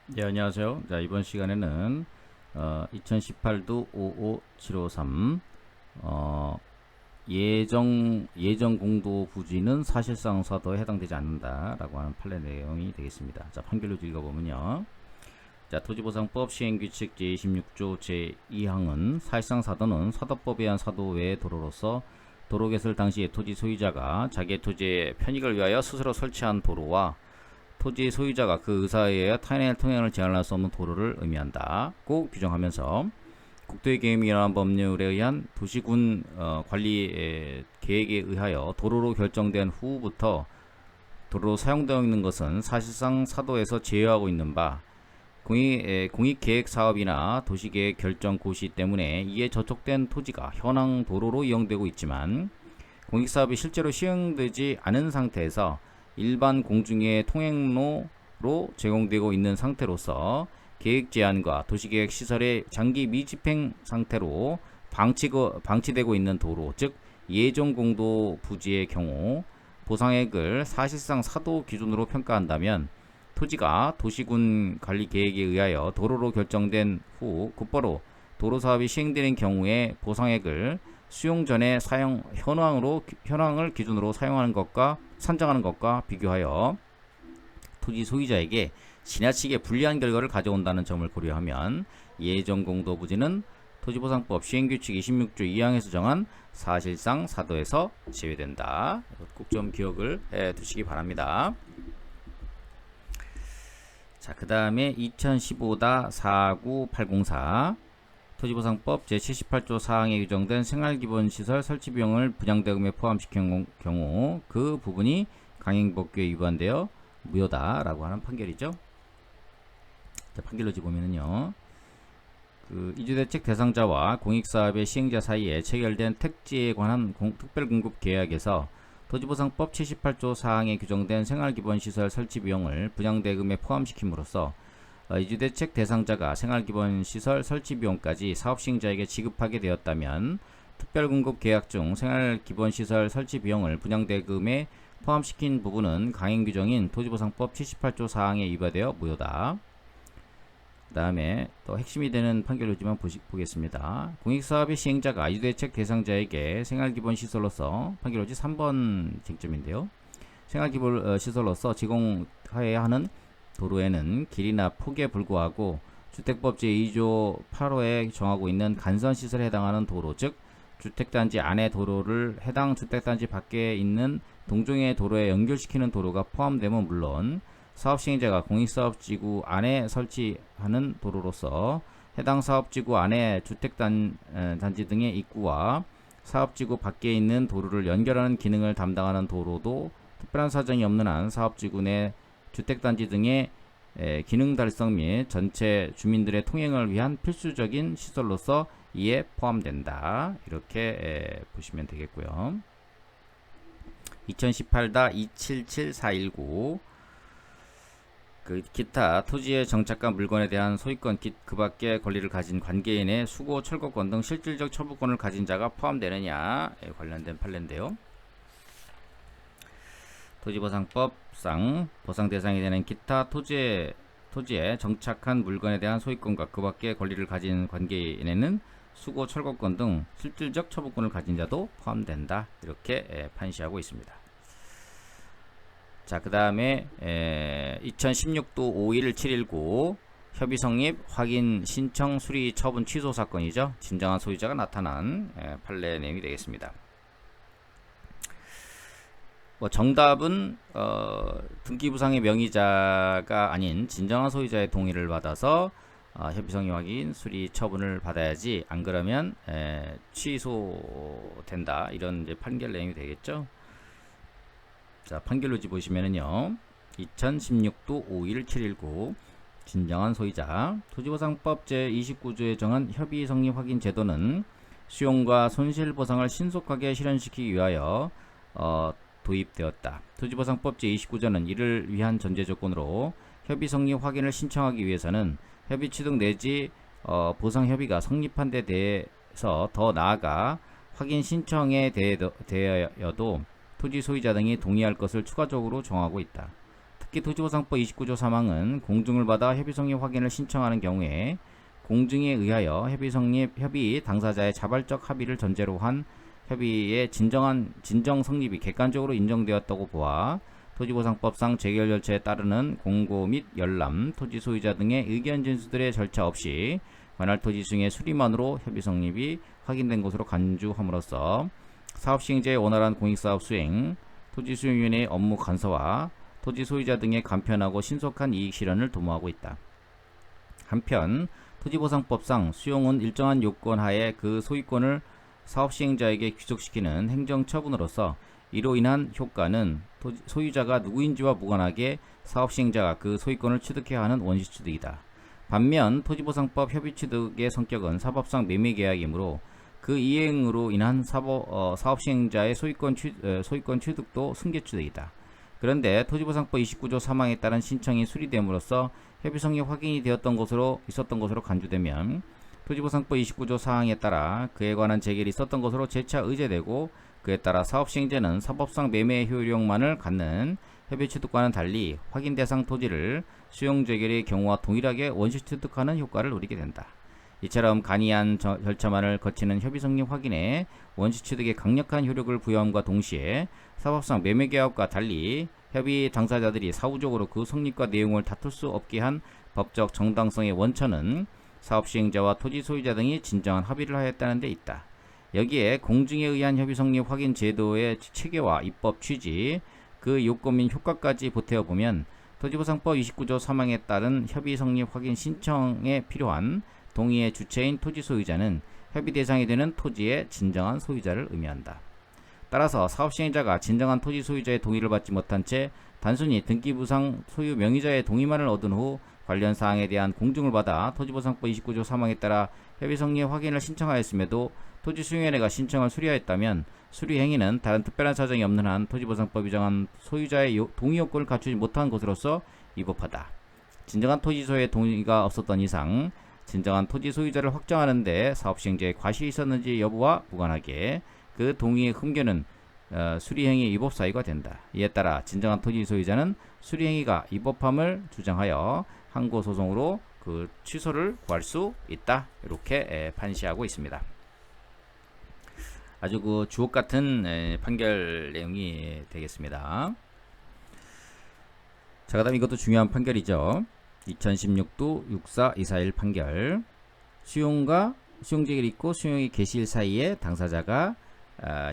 네, 안녕하세요. 자, 이번 시간에는 2018도 55753 예정 공도 부지는 사실상 사도에 해당되지 않는다라고 하는 판례 내용이 되겠습니다. 자, 판결로 읽어보면요. 자, 토지보상법 시행규칙 제26조 제2항은 사실상 사도는 사도법에 의한 사도 외의 도로로서 도로 개설 당시에 토지 소유자가 자기의 토지의 편익을 위하여 스스로 설치한 도로와 토지 소유자가 그 의사에 의하여 타인의 통행을 제한할 수 없는 도로를 의미한다고 규정하면서 국토의 계획이 일어난 법률에 의한 도시군 관리 계획에 의하여 도로로 결정된 후부터 도로로 사용되어 있는 것은 사실상 사도에서 제외하고 있는 바 공익계획 사업이나 도시계획 결정 고시 때문에 이에 저촉된 토지가 현황 도로로 이용되고 있지만 공익사업이 실제로 시행되지 않은 상태에서 일반 공중의 통행로로 제공되고 있는 상태로서 계획 제한과 도시계획 시설의 장기 미집행 상태로 방치되고 있는 도로, 즉 예정 공도 부지의 경우 보상액을 사실상 사도 기준으로 평가한다면 토지가 도시군 관리 계획에 의하여 도로로 결정된 후 곧바로 도로 사업이 시행되는 경우에 보상액을 수용 전에 사용 현황을 기준으로 사용하는 것과 산정하는 것과 비교하여 토지 소유자에게 지나치게 불리한 결과를 가져온다는 점을 고려하면 예정 공도 부지는 토지보상법 시행규칙 26조 2항에서 정한 사실상 사도에서 제외된다. 꼭 좀 기억을 해 두시기 바랍니다. 자, 그 다음에 2015-49804 토지보상법 제78조 4항에 규정된 생활기본시설 설치비용을 분양대금에 포함시킨 경우 그 부분이 강행법규에 위반되어 무효다라고 하는 판결이죠. 자, 판결로지 보면은요. 그 이주대책 대상자와 공익사업의 시행자 사이에 체결된 택지에 관한 특별공급계약에서 토지보상법 78조 4항에 규정된 생활기본시설 설치비용을 분양대금에 포함시킴으로써 이주대책 대상자가 생활기본시설 설치비용까지 사업시행자에게 지급하게 되었다면 특별공급계약 중 생활기본시설 설치비용을 분양대금에 포함시킨 부분은 강행규정인 토지보상법 78조 4항에 위반되어 무효다. 그 다음에 또 핵심이 되는 판결로지만 보겠습니다. 공익사업의 시행자가 이주대책 대상자에게 생활기본시설로서 판결로지 3번 쟁점인데요. 생활기본시설로서 제공하여야 하는 도로에는 길이나 폭에 불구하고 주택법 제2조 8호에 정하고 있는 간선시설에 해당하는 도로, 즉 주택단지 안의 도로를 해당 주택단지 밖에 있는 동종의 도로에 연결시키는 도로가 포함되면 물론 사업시행자가 공익사업지구 안에 설치하는 도로로서 해당 사업지구 안에 주택단지 등의 입구와 사업지구 밖에 있는 도로를 연결하는 기능을 담당하는 도로도 특별한 사정이 없는 한 사업지구 내 주택단지 등의 기능 달성 및 전체 주민들의 통행을 위한 필수적인 시설로서 이에 포함된다. 이렇게 보시면 되겠고요. 2018-277419 그 기타 토지에 정착한 물건에 대한 소유권 그 밖의 권리를 가진 관계인의 수고, 철거권 등 실질적 처분권을 가진 자가 포함되느냐에 관련된 판례인데요. 토지보상법상 보상 대상이 되는 기타 토지에 정착한 물건에 대한 소유권과 그 밖의 권리를 가진 관계인에는 수고, 철거권 등 실질적 처분권을 가진 자도 포함된다. 이렇게 판시하고 있습니다. 자, 그 다음에 2016도 51719 협의 성립 확인 신청 수리 처분 취소 사건이죠. 진정한 소유자가 나타난 판례 내용이 되겠습니다. 정답은 등기부상의 명의자가 아닌 진정한 소유자의 동의를 받아서 협의성의 확인 수리 처분을 받아야지, 안 그러면 취소된다. 이런 이제 판결 내용이 되겠죠. 자, 판결로지 보시면은요. 2016도 51719 진정한 소유자 토지보상법 제29조에 정한 협의 성립 확인 제도는 수용과 손실 보상을 신속하게 실현시키기 위하여 도입되었다. 토지보상법 제29조는 이를 위한 전제 조건으로 협의 성립 확인을 신청하기 위해서는 협의 취득 내지 보상 협의가 성립한 데 대해서 더 나아가 확인 신청에 대하여도 토지 소유자 등이 동의할 것을 추가적으로 정하고 있다. 특히 토지보상법 29조 3항은 공증을 받아 협의 성립 확인을 신청하는 경우에 공증에 의하여 협의 성립, 협의 당사자의 자발적 합의를 전제로 한 협의의 진정 성립이 객관적으로 인정되었다고 보아 토지보상법상 재결 절차에 따르는 공고 및 열람, 토지 소유자 등의 의견 진술들의 절차 없이 관할 토지 수용의 수리만으로 협의 성립이 확인된 것으로 간주함으로써 사업 시행자의 원활한 공익사업 수행, 토지수용위원회의 업무 간소화, 토지 소유자 등의 간편하고 신속한 이익 실현을 도모하고 있다. 한편 토지보상법상 수용은 일정한 요건 하에 그 소유권을 사업 시행자에게 귀속시키는 행정처분으로서 이로 인한 효과는 소유자가 누구인지와 무관하게 사업 시행자가 그 소유권을 취득해야 하는 원시 취득이다. 반면 토지보상법 협의 취득의 성격은 사법상 매매계약이므로 그 이행으로 인한 사업 시행자의 소유권 취득도 승계 취득이다. 그런데 토지보상법 29조 3항에 따른 신청이 수리됨으로써 협의 성립 확인이 있었던 것으로 간주되면 토지보상법 29조 4항에 따라 그에 관한 재결이 있었던 것으로 재차 의제되고 그에 따라 사업 시행자는 사법상 매매 효력만을 갖는 협의 취득과는 달리 확인 대상 토지를 수용 재결의 경우와 동일하게 원시 취득하는 효과를 누리게 된다. 이처럼 간이한 절차만을 거치는 협의 성립 확인에 원시 취득에 강력한 효력을 부여함과 동시에 사법상 매매계약과 달리 협의 당사자들이 사후적으로 그 성립과 내용을 다툴 수 없게 한 법적 정당성의 원천은 사업 시행자와 토지 소유자 등이 진정한 합의를 하였다는 데 있다. 여기에 공증에 의한 협의 성립 확인 제도의 체계와 입법 취지, 그 요건 및 효과까지 보태어보면 토지보상법 29조 3항에 따른 협의 성립 확인 신청에 필요한 동의의 주체인 토지 소유자는 협의 대상이 되는 토지의 진정한 소유자를 의미한다. 따라서 사업 시행자가 진정한 토지 소유자의 동의를 받지 못한 채 단순히 등기부상 소유 명의자의 동의만을 얻은 후 관련 사항에 대한 공증을 받아 토지보상법 29조 3항에 따라 협의 성립 확인을 신청하였음에도 토지수용위원회가 신청을 수리하였다면 수리 행위는 다른 특별한 사정이 없는 한 토지보상법이 정한 소유자의 동의 요건을 갖추지 못한 것으로서 위법하다. 진정한 토지 소유의 동의가 없었던 이상 진정한 토지 소유자를 확정하는 데 사업 시행자의 과실이 있었는지 여부와 무관하게 그 동의의 흠결은 수리행위 위법 사유가 된다. 이에 따라 진정한 토지 소유자는 수리행위가 위법함을 주장하여 항고소송으로 그 취소를 구할 수 있다. 이렇게 판시하고 있습니다. 아주 그 주옥 같은 판결 내용이 되겠습니다. 자, 그다음 이것도 중요한 판결이죠. 2016도 64241 판결. 수용과 수용재결이 있고 수용이 개시일 사이에 당사자가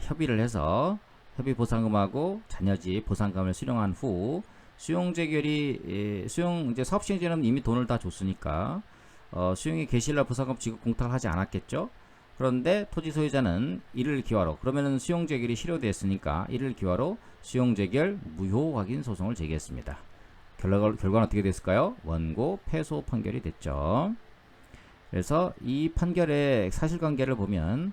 협의를 해서 협의 보상금하고 잔여지 보상금을 수령한 후 수용재결이 이제 사업 시행자는 이미 돈을 다 줬으니까 수용이 개시일날 보상금 지급 공탁을 하지 않았겠죠. 그런데 토지 소유자는 이를 기화로, 그러면은 수용재결이 실효되었으니까 이를 기화로 수용재결 무효 확인 소송을 제기했습니다. 결과는 어떻게 됐을까요? 원고 패소 판결이 됐죠. 그래서 이 판결의 사실관계를 보면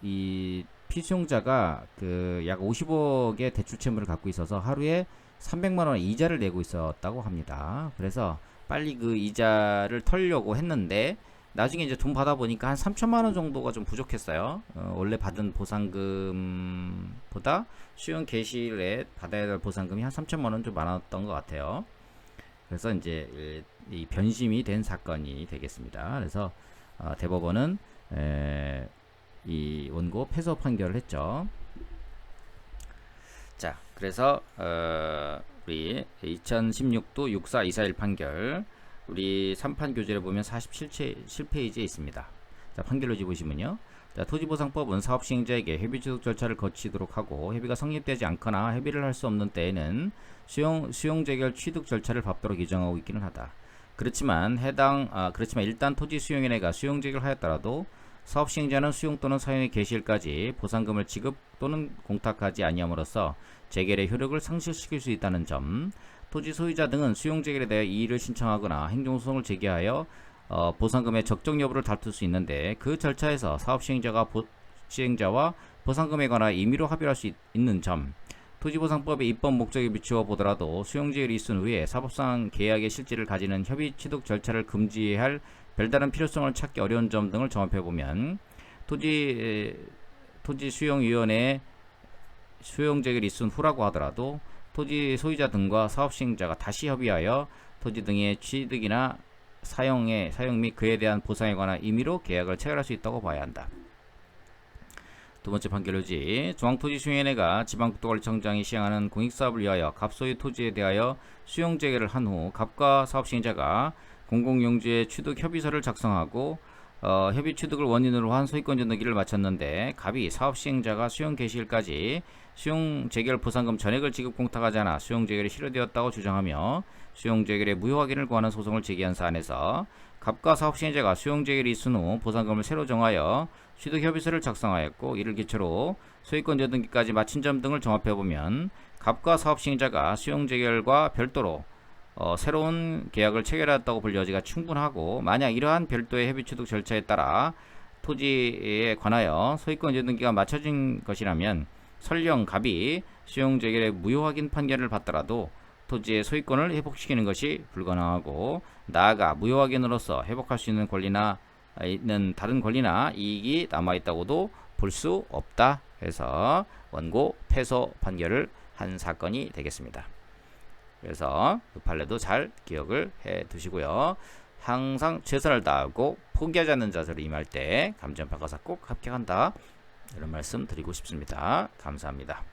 이 피수용자가 그 약 50억의 대출 채무를 갖고 있어서 하루에 300만 원의 이자를 내고 있었다고 합니다. 그래서 빨리 그 이자를 털려고 했는데 나중에 이제 돈 받아보니까 한 3천만 원 정도가 좀 부족했어요. 원래 받은 보상금보다 수용 개시일에 받아야 될 보상금이 한 3천만 원 좀 많았던 것 같아요. 그래서 이제 이 변심이 된 사건이 되겠습니다. 그래서 대법원은 이 원고 패소 판결을 했죠. 자, 그래서 우리 2016도 64241 판결 우리 3판 교재를 보면 47페이지에 있습니다. 자, 판결로지 보시면요. 자, 토지보상법은 사업시행자에게 협의 취득 절차를 거치도록 하고 협의가 성립되지 않거나 협의를 할 수 없는 때에는 수용재결 취득 절차를 밟도록 규정하고 있기는 하다. 그렇지만 일단 토지수용위원회가 수용재결을 하였더라도 사업시행자는 수용 또는 사용의 개시일까지 보상금을 지급 또는 공탁하지 아니함으로써 재결의 효력을 상실시킬 수 있다는 점, 토지 소유자 등은 수용재결에 대해 이의를 신청하거나 행정소송을 제기하여 보상금의 적정 여부를 다툴 수 있는데 그 절차에서 사업시행자와 보상금에 관한 임의로 합의할 수 있는 점, 토지보상법의 입법 목적에 비추어 보더라도 수용재결이 있은 후에 사법상 계약의 실질을 가지는 협의 취득 절차를 금지할 별다른 필요성을 찾기 어려운 점 등을 종합해보면 토지수용위원회에 수용재결이 있은 후라고 하더라도 토지 소유자 등과 사업시행자가 다시 협의하여 토지 등의 취득이나 사용 및 그에 대한 보상에 관한 임의로 계약을 체결할 수 있다고 봐야 한다. 두 번째 판결로지. 중앙토지수행위원회가 지방국토관리청장이 시행하는 공익사업을 위하여 갑소유 토지에 대하여 수용재개를 한 후 갑과 사업시행자가 공공용지의 취득협의서를 작성하고 협의 취득을 원인으로 한 소유권 전등기를 마쳤는데 갑이 사업시행자가 수용 개시일까지 수용재개를 보상금 전액을 지급 공탁하지 않아 수용재개를 실효되었다고 주장하며 수용재개의 무효 확인을 구하는 소송을 제기한 사안에서 갑과 사업시행자가 수용재개를 이순 후 보상금을 새로 정하여 취득협의서를 작성하였고 이를 기초로 소유권 전등기까지 마친 점 등을 종합해보면 갑과 사업시행자가 수용재개과 별도로 새로운 계약을 체결했다고 볼 여지가 충분하고 만약 이러한 별도의 협의 취득 절차에 따라 토지에 관하여 소유권 전등기가 맞춰진 것이라면 설령 갑이 수용재개의 무효 확인 판결을 받더라도 토지의 소유권을 회복시키는 것이 불가능하고 나아가 무효 확인으로서 회복할 수 있는 권리나 다른 권리나 이익이 남아있다고도 볼 수 없다 해서 원고 패소 판결을 한 사건이 되겠습니다. 그래서 그 판례도 잘 기억을 해 두시고요. 항상 최선을 다하고 포기하지 않는 자세로 임할 때 감정평가사 꼭 합격한다. 이런 말씀 드리고 싶습니다. 감사합니다.